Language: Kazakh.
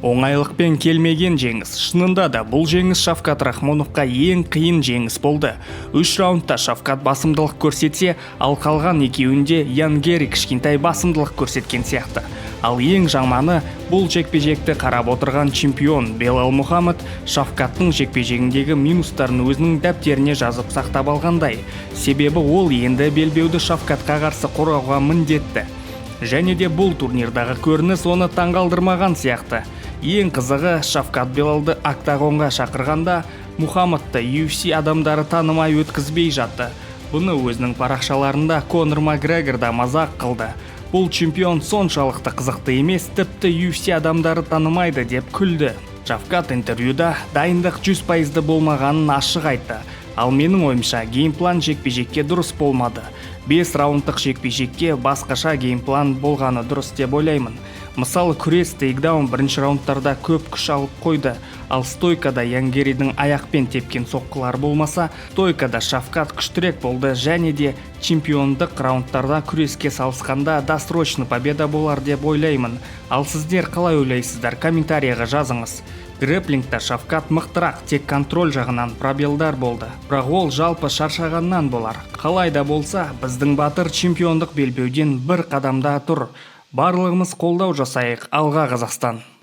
Оңайлықпен келмеген жеңіс. Шынында да бұл жеңіс Шавкат Рахмоновқа ең қиын жеңіс болды. 3 раундта Шавкат басымдылық көрсетсе, ал қалған екеуінде Ян Гери кішкентай басымдылық көрсеткен сияқты. Ал ең жаманы, бұл жекпе-жекті қарап отырған чемпион Белал Мұхаммед Шавкаттың жекпе-жегіндегі минустарын өзінің дәптеріне жазып сақтап алғандай. Себебі ол енді белбеуді Шавкатқа қарсы қорғауға міндетті. Және де бұл турнирдағы көрініс оны таңғалдырмаған сияқты. Ең қызығы, Шавкат Белалды октагонға шақырғанда, Мұхаммедті UFC адамдары танымай өткізбей жатты. Бұны өзінің парақшаларында Конор Макгрегор да мазақ қылды. Бұл чемпион соншалықты қызықты емес, тіпті UFC адамдары танымайды деп күлді. Шавкат интервьюда дайындық 100% болмағанын ашық айтты. Ал менің ойымша, геймплан жекпе-жекке дұрыс болмады. 5 раундтық жекпе-жекке басқаша геймплан болғаны дұрыс деп ойлаймын. Мысалы, күрес тейкдаун бірінші раундтарда көп күш алып қойды, ал стойкада Ян Геридің аяқпен тепкен соққылар болмаса, стойкада Шавкат күштірек болды, және де чемпиондық раундтарда күреске салысқанда досрочный победа болар деп ойлаймын. Ал сіздер қалай ойлайсыздар? Комментарияға жазыңыз. Грэплингта Шавкат мықтырақ, тек контроль жағынан пробелдар болды. Бірақ ол жалпы шаршағаннан болар. Қалай да болса, біздің батыр чемпиондық белбеуден бір қадамда тұр. Барлығымыз қолдау жасайық. Алға Қазақстан!